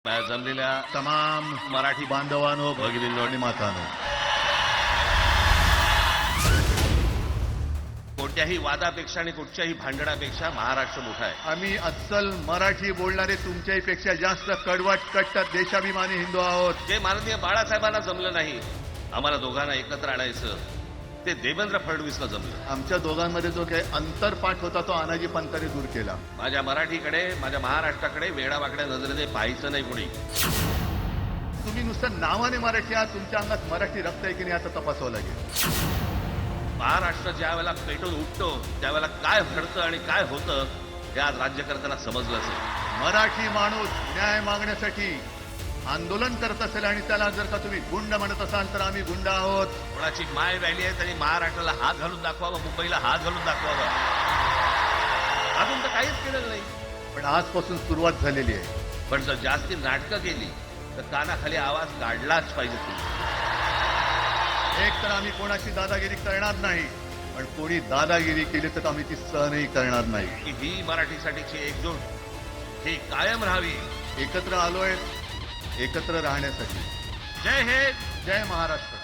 जमलेल्या तमाम मराठी बांधवांनो, भगिनींनो आणि मातांनो, कोणत्याही वादापेक्षा आणि कुठच्याही भांडणापेक्षा महाराष्ट्र मोठा आहे. आम्ही अस्सल मराठी बोलणारे तुमच्याही पेक्षा जास्त कडवट कट्टर देशाभिमानी हिंदू आहोत. जे माननीय बाळासाहेबांना जमलं नाही आम्हाला दोघांना एकत्र आणायचं, ते देवेंद्र फडणवीसला जमलं. आमच्या दोघांमध्ये जो काही अंतरपाठ होता तो अनाजी पंतांनी दूर केला. माझ्या मराठीकडे, माझ्या महाराष्ट्राकडे वेडावाकड्या नजरेने पाहायचं नाही कुणी. तुम्ही नुसतं नावाने मराठी आहात, तुमच्या अंगात मराठी रक्त आहे की नाही आता तपासावं लागेल. महाराष्ट्र ज्या वेळेला पेटून उठतो त्यावेळेला काय घडतं आणि काय होतं हे आज राज्यकर्त्यांना समजलं असेल. मराठी माणूस न्याय मागण्यासाठी आंदोलन करत असेल आणि त्याला जर का तुम्ही गुंड म्हणत असाल तर आम्ही गुंड आहोत. कोणाची माय व्हॅली आहे त्यांनी महाराष्ट्राला हात घालून दाखवावं, मुंबईला हात घालून दाखवावं. अजून तर काहीच केलं नाही, पण आजपासून सुरुवात झालेली आहे. पण जर जास्ती नाटकं केली तर कानाखाली आवाज काढलाच पाहिजे तुम्ही. एक तर आम्ही कोणाची दादागिरी करणार नाही, पण कोणी दादागिरी केली तर आम्ही ती सहनही करणार नाही. की ही मराठीसाठीची एकजूट ही कायम राहावी. एकत्र आलोय एकत्र राहण्यासाठी. जय हिंद, जय महाराष्ट्र.